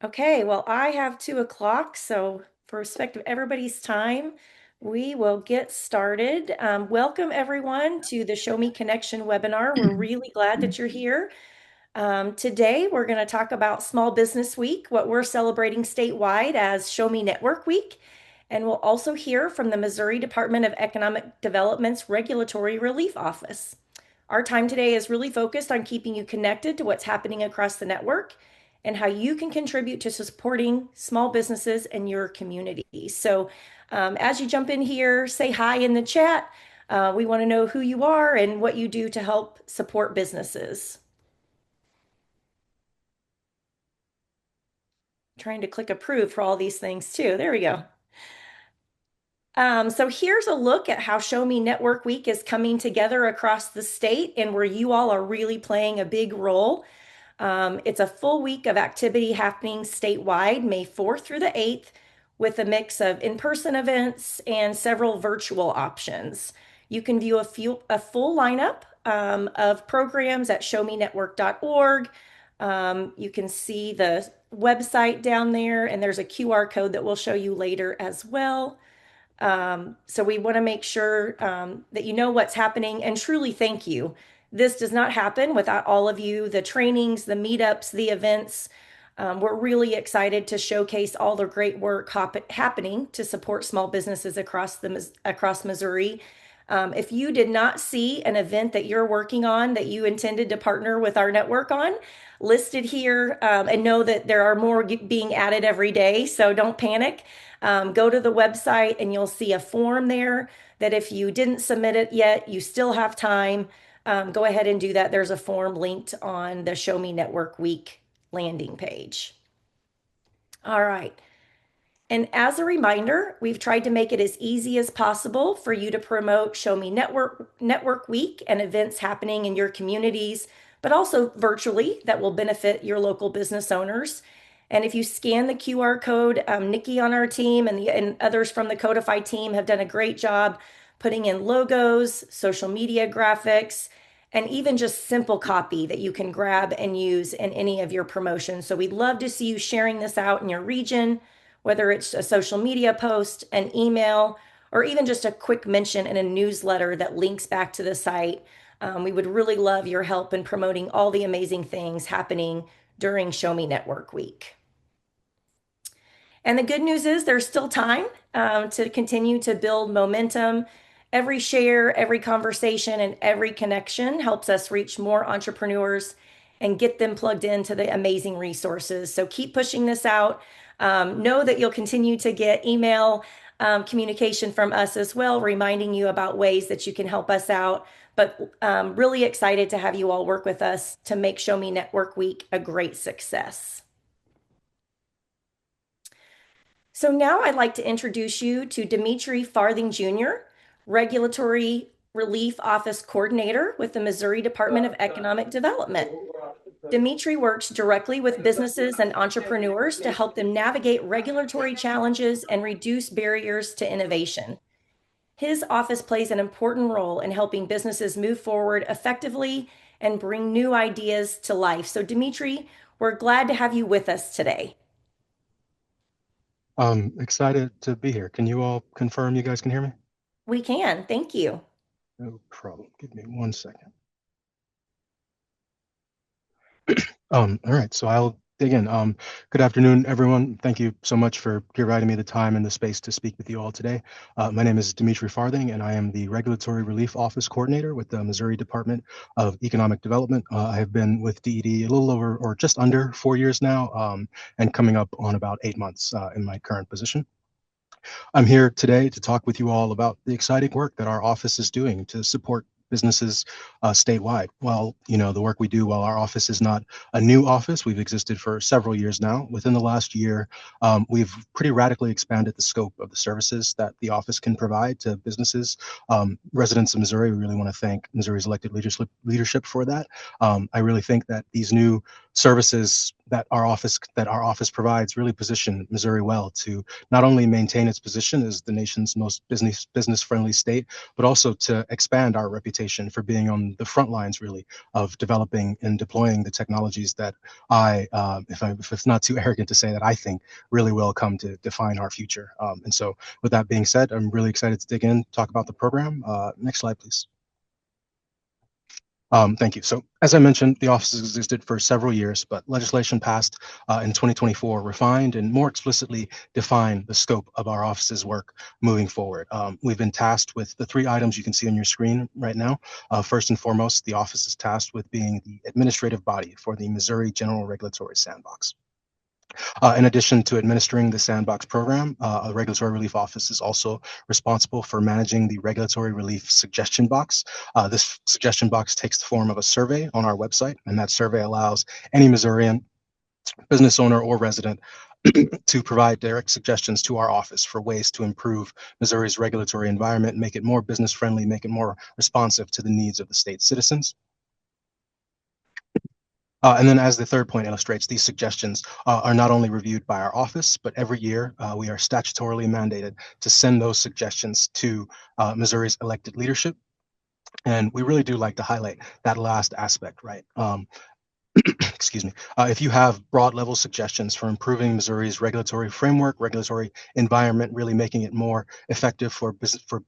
Okay, well, I have 2 o'clock, so for respect of everybody's time, we will get started. Welcome everyone to the Show Me Connection webinar. We're really glad that you're here. Today, we're going to talk about Small Business Week, what we're celebrating statewide as Show Me Network Week. And we'll also hear from the Missouri Department of Economic Development's Regulatory Relief Office. Our time today is really focused on keeping you connected to what's happening across the network and how you can contribute to supporting small businesses in your community. So, as you jump in here, say hi in the chat. We want to know who you are and what you do to help support businesses. Trying to click approve for all these things too. There we go. So here's a look at how Show Me Network Week is coming together across the state and where you all are really playing a big role. It's a full week of activity happening statewide, May 4th through the 8th, with a mix of in-person events and several virtual options. You can view a full lineup of programs at showmenetwork.org. You can see the website down there, and there's a QR code that we'll show you later as well. So we want to make sure that you know what's happening and truly thank you. This does not happen without all of you, the trainings, the meetups, the events. We're really excited to showcase all the great work happening to support small businesses across Missouri. If you did not see an event that you're working on that you intended to partner with our network on, listed here, and know that there are more being added every day, so don't panic. Go to the website and you'll see a form there that if you didn't submit it yet, you still have time. Go ahead and do that. There's a form linked on the Show Me Network Week landing page. All right. And as a reminder, we've tried to make it as easy as possible for you to promote Show Me Network Week and events happening in your communities, but also virtually that will benefit your local business owners. And if you scan the QR code, Nikki on our team and others from the Codify team have done a great job putting in logos, social media graphics, and even just simple copy that you can grab and use in any of your promotions. So we'd love to see you sharing this out in your region, whether it's a social media post, an email, or even just a quick mention in a newsletter that links back to the site. We would really love your help in promoting all the amazing things happening during Show Me Network Week. And the good news is there's still time to continue to build momentum. Every share, every conversation, and every connection helps us reach more entrepreneurs and get them plugged into the amazing resources. So keep pushing this out. Know that you'll continue to get email communication from us as well, reminding you about ways that you can help us out. But really excited to have you all work with us to make Show Me Network Week a great success. So now I'd like to introduce you to D'Mitri Farthing Jr., Regulatory Relief Office Coordinator with the Missouri Department of Economic Development. D'Mitri works directly with businesses and entrepreneurs to help them navigate regulatory challenges and reduce barriers to innovation. His office plays an important role in helping businesses move forward effectively and bring new ideas to life. So, D'Mitri, we're glad to have you with us today. Excited to be here. Can you all confirm you guys can hear me? We can. Thank you. No problem. Give me 1 second. All right, so I'll dig in. Good afternoon, everyone. Thank you so much for providing me the time and the space to speak with you all today. My name is D'Mitri Farthing, and I am the Regulatory Relief Office Coordinator with the Missouri Department of Economic Development. I have been with DED a little over, or just under 4 years now, and coming up on about 8 months in my current position. I'm here today to talk with you all about the exciting work that our office is doing to support businesses statewide. Well, the work we do, while our office is not a new office, we've existed for several years now. Within the last year, we've pretty radically expanded the scope of the services that the office can provide to businesses. Residents of Missouri, we really want to thank Missouri's elected leadership for that. I really think that these new services that our office provides really position Missouri well to not only maintain its position as the nation's most business friendly state, but also to expand our reputation for being on the front lines really of developing and deploying the technologies that if it's not too arrogant to say that I think really will come to define our future. And so with that being said, I'm really excited to dig in, talk about the program. Next slide, please. Thank you. So as I mentioned, the office has existed for several years, but legislation passed in 2024 refined and more explicitly defined the scope of our office's work moving forward. We've been tasked with the three items you can see on your screen right now. First and foremost, the office is tasked with being the administrative body for the Missouri General Regulatory Sandbox. In addition to administering the Sandbox program, the Regulatory Relief Office is also responsible for managing the Regulatory Relief Suggestion Box. This suggestion box takes the form of a survey on our website, and that survey allows any Missourian, business owner, or resident to provide direct suggestions to our office for ways to improve Missouri's regulatory environment, make it more business friendly, make it more responsive to the needs of the state's citizens. And then, as the third point illustrates, these suggestions are not only reviewed by our office, but every year we are statutorily mandated to send those suggestions to Missouri's elected leadership. And we really do like to highlight that last aspect, right? Excuse me. If you have broad level suggestions for improving Missouri's regulatory framework, regulatory environment, really making it more effective for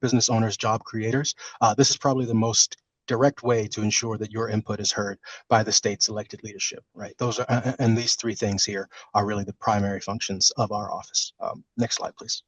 business owners, job creators, this is probably the most direct way to ensure that your input is heard by the state's elected leadership, right? Those are, and these three things here are really the primary functions of our office. Next slide, please.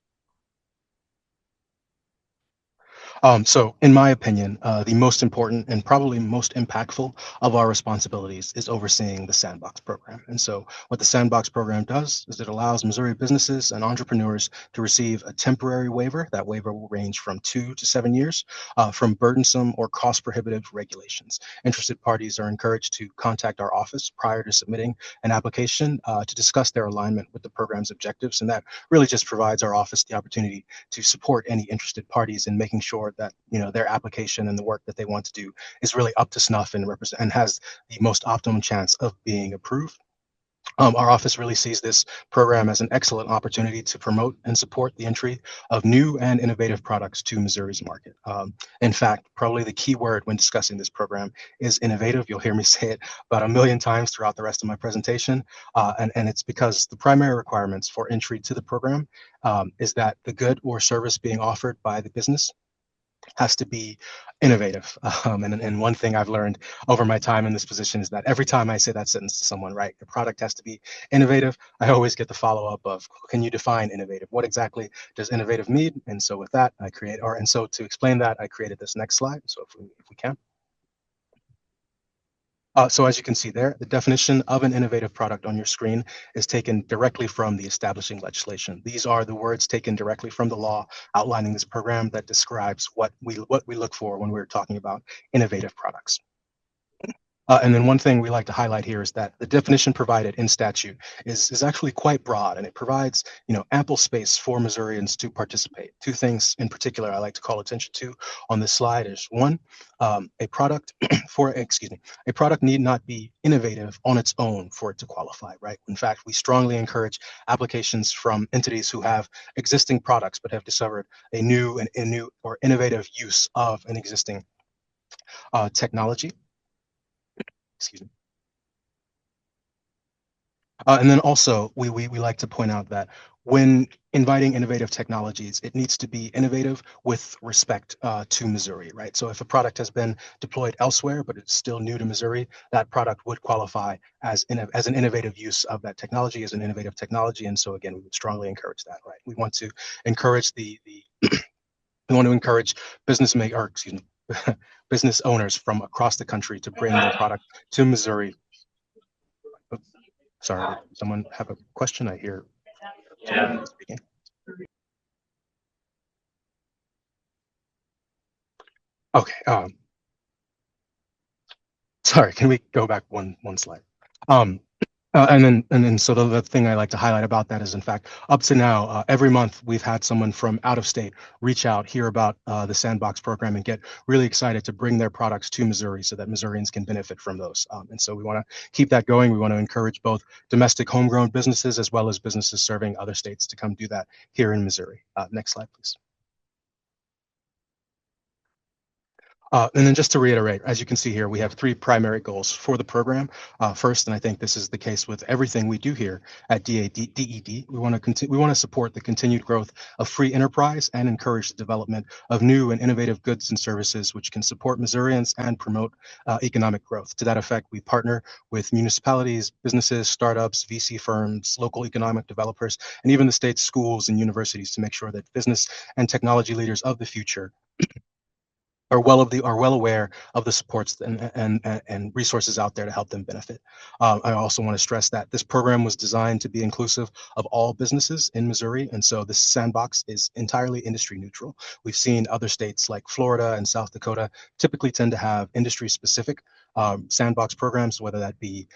So in my opinion, the most important and probably most impactful of our responsibilities is overseeing the Sandbox program. And so what the Sandbox program does is it allows Missouri businesses and entrepreneurs to receive a temporary waiver. That waiver will range from 2 to 7 years from burdensome or cost prohibitive regulations. Interested parties are encouraged to contact our office prior to submitting an application to discuss their alignment with the program's objectives. And that really just provides our office the opportunity to support any interested parties in making sure that their application and the work that they want to do is really up to snuff and represent and has the most optimum chance of being approved. Our office really sees this program as an excellent opportunity to promote and support the entry of new and innovative products to Missouri's market. In fact, probably the key word when discussing this program is innovative. You'll hear me say it about a million times throughout the rest of my presentation. And it's because the primary requirements for entry to the program is that the good or service being offered by the business has to be innovative. And one thing I've learned over my time in this position is that every time I say that sentence to someone, right, the product has to be innovative, I always get the follow-up of, can you define innovative? What exactly does innovative mean? And so with that, so to explain that, I created this next slide. So if we can. So as you can see there, the definition of an innovative product on your screen is taken directly from the establishing legislation. These are the words taken directly from the law outlining this program that describes what we look for when we're talking about innovative products. And then one thing we like to highlight here is that the definition provided in statute is actually quite broad, and it provides ample space for Missourians to participate. Two things in particular I like to call attention to on this slide is one, a product a product need not be innovative on its own for it to qualify, right? In fact, we strongly encourage applications from entities who have existing products but have discovered a new or innovative use of an existing technology. Excuse me. And then also, we like to point out that when inviting innovative technologies, it needs to be innovative with respect to Missouri, right? So if a product has been deployed elsewhere, but it's still new to Missouri, that product would qualify as an innovative use of that technology, as an innovative technology. And so again, we would strongly encourage that, right? We want to encourage we want to encourage business owners from across the country to bring their product to Missouri. Sorry, did someone have a question? I hear someone speaking. Okay. Sorry, can we go back one slide? So the thing I like to highlight about that is, in fact, up to now, every month we've had someone from out of state reach out, hear about the Sandbox program, and get really excited to bring their products to Missouri so that Missourians can benefit from those. And so we want to keep that going. We want to encourage both domestic homegrown businesses as well as businesses serving other states to come do that here in Missouri. Next slide, please. And then just to reiterate, as you can see here, we have three primary goals for the program. First, and I think this is the case with everything we do here at DED, we want to support the continued growth of free enterprise and encourage the development of new and innovative goods and services which can support Missourians and promote economic growth. To that effect, we partner with municipalities, businesses, startups, VC firms, local economic developers, and even the state's schools and universities to make sure that business and technology leaders of the future are well aware of the supports and resources out there to help them benefit. I also want to stress that this program was designed to be inclusive of all businesses in Missouri, and so this sandbox is entirely industry neutral. We've seen other states like Florida and South Dakota typically tend to have industry specific sandbox programs, whether that be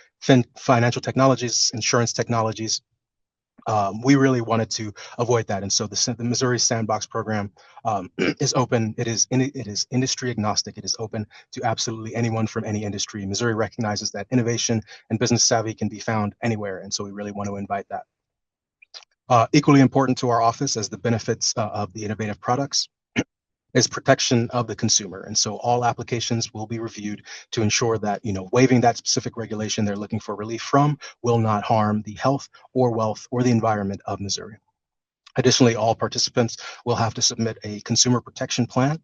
financial technologies, insurance technologies. We really wanted to avoid that, and so the Missouri Sandbox program is open. It is industry agnostic. It is open to absolutely anyone from any industry. Missouri recognizes that innovation and business savvy can be found anywhere, and so we really want to invite that. Equally important to our office as the benefits of the innovative products is protection of the consumer. And so all applications will be reviewed to ensure that, waiving that specific regulation they're looking for relief from will not harm the health or wealth or the environment of Missouri. Additionally, all participants will have to submit a consumer protection plan,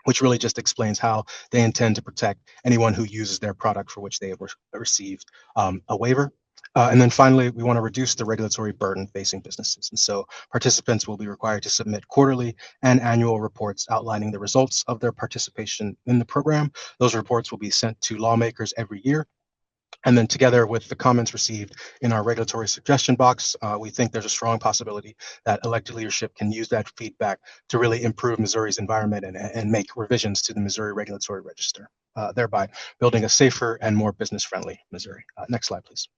which really just explains how they intend to protect anyone who uses their product for which they have received a waiver. And then finally, we want to reduce the regulatory burden facing businesses. And so participants will be required to submit quarterly and annual reports outlining the results of their participation in the program. Those reports will be sent to lawmakers every year. And then together with the comments received in our regulatory suggestion box, we think there's a strong possibility that elected leadership can use that feedback to really improve Missouri's environment and make revisions to the Missouri Regulatory Register, thereby building a safer and more business-friendly Missouri. Next slide, please.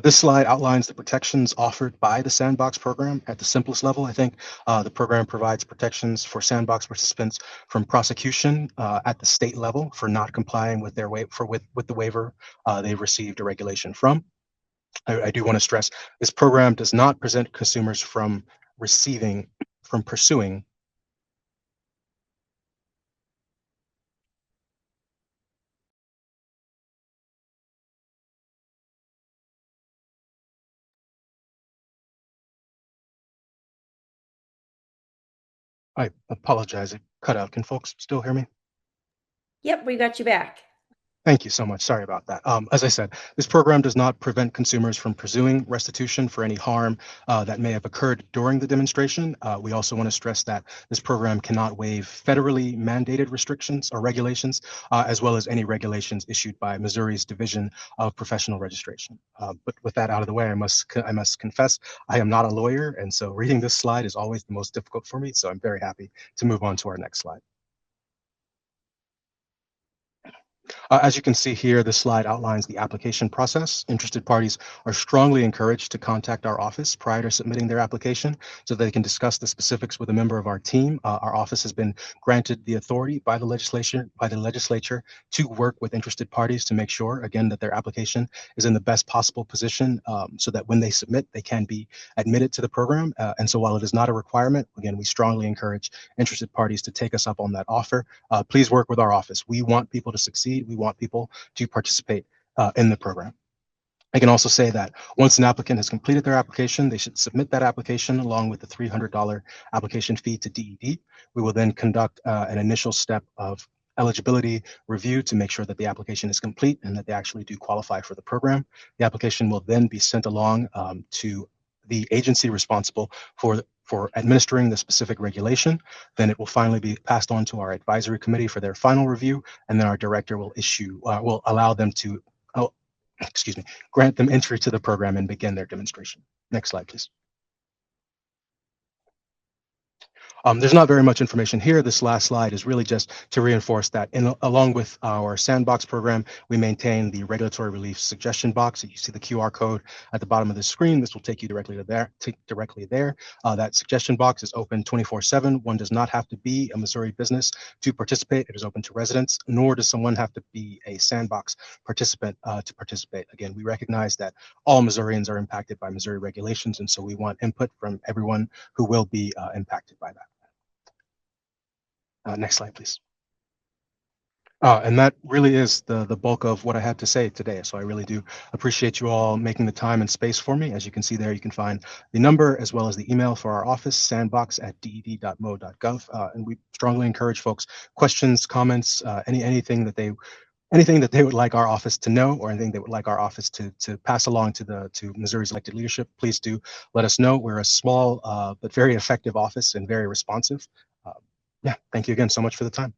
This slide outlines the protections offered by the Sandbox program. At the simplest level, I think the program provides protections for Sandbox participants from prosecution at the state level for not complying with their with the waiver they've received a regulation from. I do want to stress this program does not present consumers from pursuing. I apologize, it cut out. Can folks still hear me? Yep, we got you back. Thank you so much. Sorry about that. As I said, this program does not prevent consumers from pursuing restitution for any harm that may have occurred during the demonstration. We also want to stress that this program cannot waive federally mandated restrictions or regulations, as well as any regulations issued by Missouri's Division of Professional Registration. But with that out of the way, I must confess I am not a lawyer, and so reading this slide is always the most difficult for me. So I'm very happy to move on to our next slide. As you can see here, this slide outlines the application process. Interested parties are strongly encouraged to contact our office prior to submitting their application so they can discuss the specifics with a member of our team. Our office has been granted the authority by the legislature to work with interested parties to make sure, again, that their application is in the best possible position so that when they submit, they can be admitted to the program. And so while it is not a requirement, again, we strongly encourage interested parties to take us up on that offer. Please work with our office. We want people to succeed. We want people to participate in the program. I can also say that once an applicant has completed their application, they should submit that application along with the $300 application fee to DED. We will then conduct an initial step of eligibility review to make sure that the application is complete and that they actually do qualify for the program. The application will then be sent along to the agency responsible for administering the specific regulation. Then it will finally be passed on to our advisory committee for their final review, and then our director will will allow them to, grant them entry to the program and begin their demonstration. Next slide, please. There's not very much information here. This last slide is really just to reinforce that along with our sandbox program, we maintain the regulatory relief suggestion box. You see the QR code at the bottom of the screen. This will take you directly to there. That suggestion box is open 24/7. One does not have to be a Missouri business to participate. It is open to residents, nor does someone have to be a sandbox participant to participate. Again, we recognize that all Missourians are impacted by Missouri regulations, and so we want input from everyone who will be impacted by that. Next slide, please. And that really is the bulk of what I had to say today. So I really do appreciate you all making the time and space for me. As you can see there, you can find the number as well as the email for our office, sandbox@ded.mo.gov. And we strongly encourage folks questions, comments, anything that they would like our office to know, or anything they would like our office to pass along to Missouri's elected leadership. Please do let us know. We're a small but very effective office and very responsive. Yeah, thank you again so much for the time.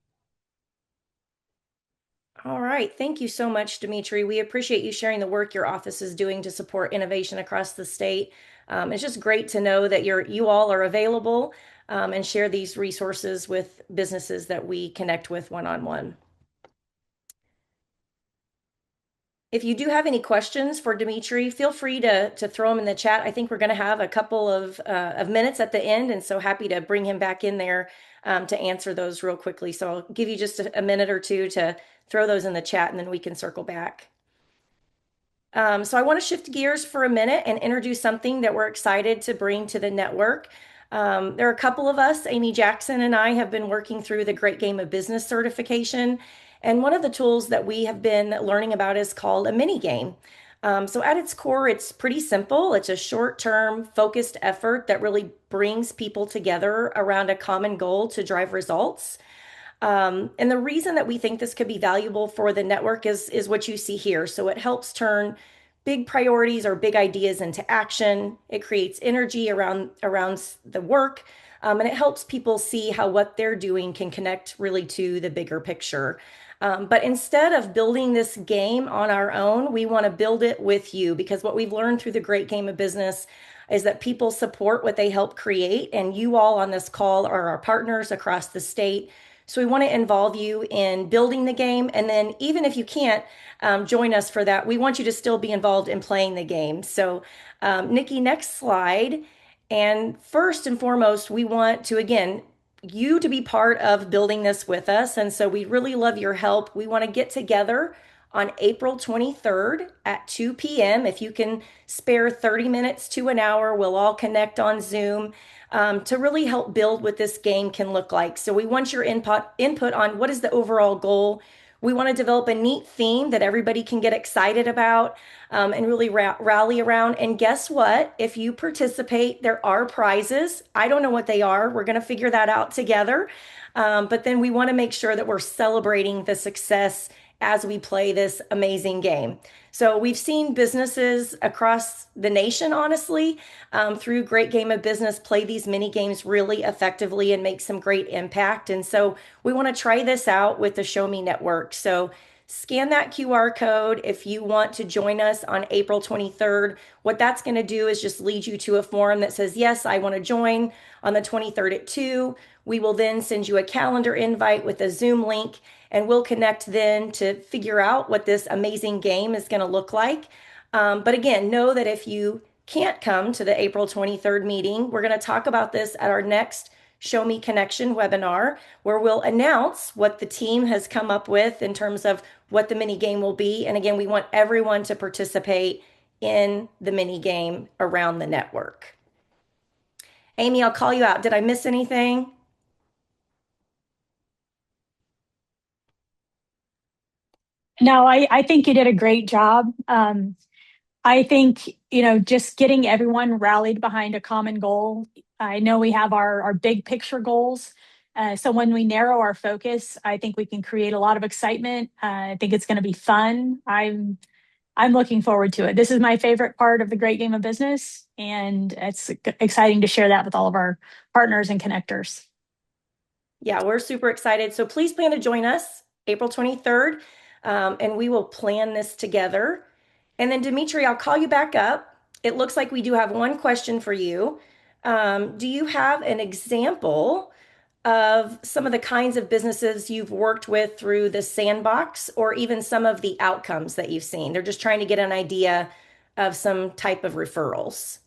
All right. Thank you so much, D'Mitri. We appreciate you sharing the work your office is doing to support innovation across the state. It's just great to know that you all are available and share these resources with businesses that we connect with one-on-one. If you do have any questions for D'Mitri, feel free to throw them in the chat. I think we're going to have a couple of minutes at the end, and so happy to bring him back in there to answer those real quickly. So I'll give you just a minute or two to throw those in the chat, and then we can circle back. So I want to shift gears for a minute and introduce something that we're excited to bring to the network. There are a couple of us, Amy Jackson and I, have been working through the Great Game of Business certification. And one of the tools that we have been learning about is called a mini game. So at its core, it's pretty simple. It's a short-term focused effort that really brings people together around a common goal to drive results. And the reason that we think this could be valuable for the network is what you see here. So it helps turn big priorities or big ideas into action. It creates energy around the work, and it helps people see how what they're doing can connect really to the bigger picture. But instead of building this game on our own, we want to build it with you, because what we've learned through the Great Game of Business is that people support what they help create, and you all on this call are our partners across the state. So we want to involve you in building the game. And then even if you can't join us for that, we want you to still be involved in playing the game. So Nikki, next slide. And first and foremost, we want to, again, you to be part of building this with us. And so we really love your help. We want to get together on April 23rd at 2 p.m. If you can spare 30 minutes to an hour, we'll all connect on Zoom to really help build what this game can look like. So we want your input on what is the overall goal. We want to develop a neat theme that everybody can get excited about and really rally around. And guess what? If you participate, there are prizes. I don't know what they are. We're going to figure that out together. But then we want to make sure that we're celebrating the success as we play this amazing game. So we've seen businesses across the nation, honestly, through Great Game of Business, play these mini games really effectively and make some great impact. And so we want to try this out with the Show Me Network. So scan that QR code if you want to join us on April 23rd. What that's going to do is just lead you to a form that says, yes, I want to join on the 23rd at 2. We will then send you a calendar invite with a Zoom link, and we'll connect then to figure out what this amazing game is going to look like. But again, know that if you can't come to the April 23rd meeting, we're going to talk about this at our next Show Me Connection webinar, where we'll announce what the team has come up with in terms of what the mini game will be. And again, we want everyone to participate in the mini game around the network. Amy, I'll call you out. Did I miss anything? No, I think you did a great job. I think, just getting everyone rallied behind a common goal. I know we have our big picture goals. So when we narrow our focus, I think we can create a lot of excitement. I think it's going to be fun. I'm looking forward to it. This is my favorite part of the Great Game of Business, and it's exciting to share that with all of our partners and connectors. Yeah, we're super excited. So please plan to join us April 23rd, and we will plan this together. And then D'Mitri, I'll call you back up. It looks like we do have one question for you. Do you have an example of some of the kinds of businesses you've worked with through the sandbox or even some of the outcomes that you've seen? They're just trying to get an idea of some type of referrals.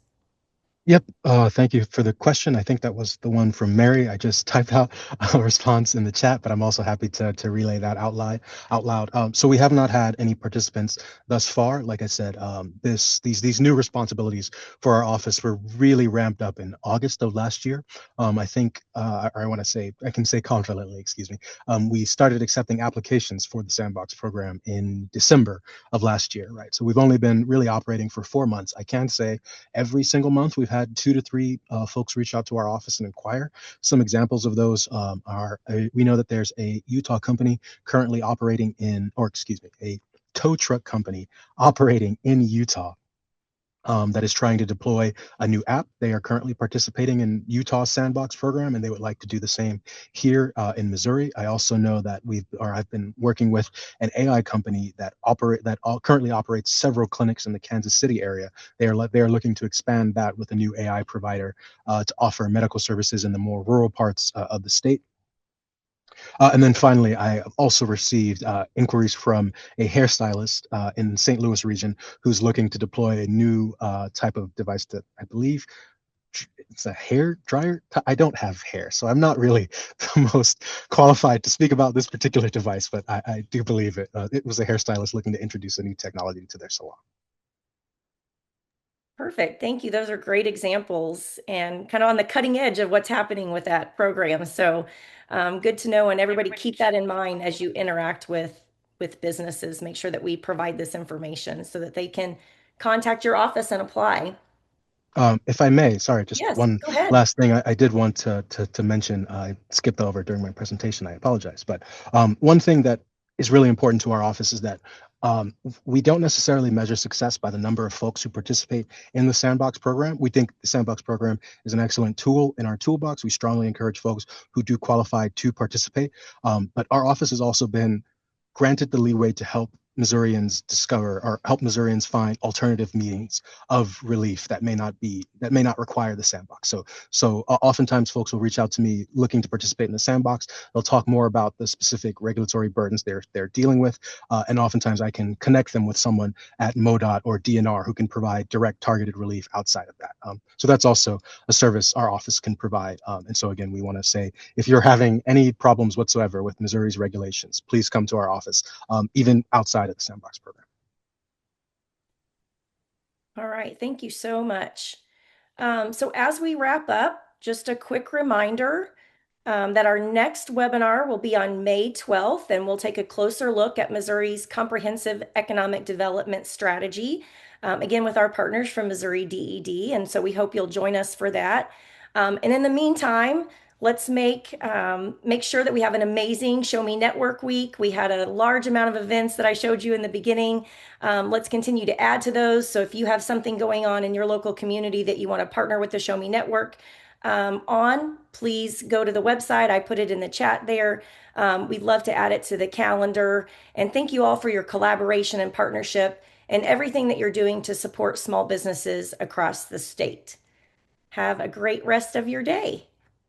Yep. Thank you for the question. I think that was the one from Mary. I just typed out a response in the chat, but I'm also happy to relay that out loud. So we have not had any participants thus far. Like I said, these new responsibilities for our office were really ramped up in August of last year. I think, or I want to say, I can say confidently, excuse me. We started accepting applications for the Sandbox program in December of last year, right? So we've only been really operating for 4 months. I can say every single month we've had 2 to 3 folks reach out to our office and inquire. Some examples of those are we know that there's a Utah company currently operating in, or excuse me, a tow truck company operating in Utah that is trying to deploy a new app. They are currently participating in Utah's sandbox program, and they would like to do the same here in Missouri. I also know that I've been working with an AI company currently operates several clinics in the Kansas City area. They are looking to expand that with a new AI provider to offer medical services in the more rural parts of the state. And then finally, I also received inquiries from a hairstylist in St. Louis region who's looking to deploy a new type of device that I believe it's a hair dryer. I don't have hair, so I'm not really the most qualified to speak about this particular device, but I do believe it. It was a hairstylist looking to introduce a new technology to their salon. Perfect. Thank you. Those are great examples and kind of on the cutting edge of what's happening with that program. So good to know, and everybody keep that in mind as you interact with businesses. Make sure that we provide this information so that they can contact your office and apply. If I may, sorry, just Yes, one go ahead. last thing I did want to mention. I skipped over during my presentation. I apologize. But one thing that is really important to our office is that um, we don't necessarily measure success by the number of folks who participate in the Sandbox program. We think the Sandbox program is an excellent tool in our toolbox. We strongly encourage folks who do qualify to participate. But our office has also been granted the leeway to help Missourians discover or help Missourians find alternative means of relief that may not require the sandbox. So oftentimes folks will reach out to me looking to participate in the sandbox. They'll talk more about the specific regulatory burdens they're dealing with, and oftentimes I can connect them with someone at MoDOT or DNR who can provide direct targeted relief outside of that. So that's also a service our office can provide. And so again, we want to say if you're having any problems whatsoever with Missouri's regulations, please come to our office, even outside of the Sandbox program. All right. Thank you so much. So as we wrap up, just a quick reminder that our next webinar will be on May 12th, and we'll take a closer look at Missouri's comprehensive economic development strategy, again, with our partners from Missouri DED. And so we hope you'll join us for that. And in the meantime, let's make sure that we have an amazing Show Me Network week. We had a large amount of events that I showed you in the beginning. Let's continue to add to those. So if you have something going on in your local community that you want to partner with the Show Me Network please go to the website. I put it in the chat there. We'd love to add it to the calendar. And thank you all for your collaboration and partnership and everything that you're doing to support small businesses across the state. Have a great rest of your day.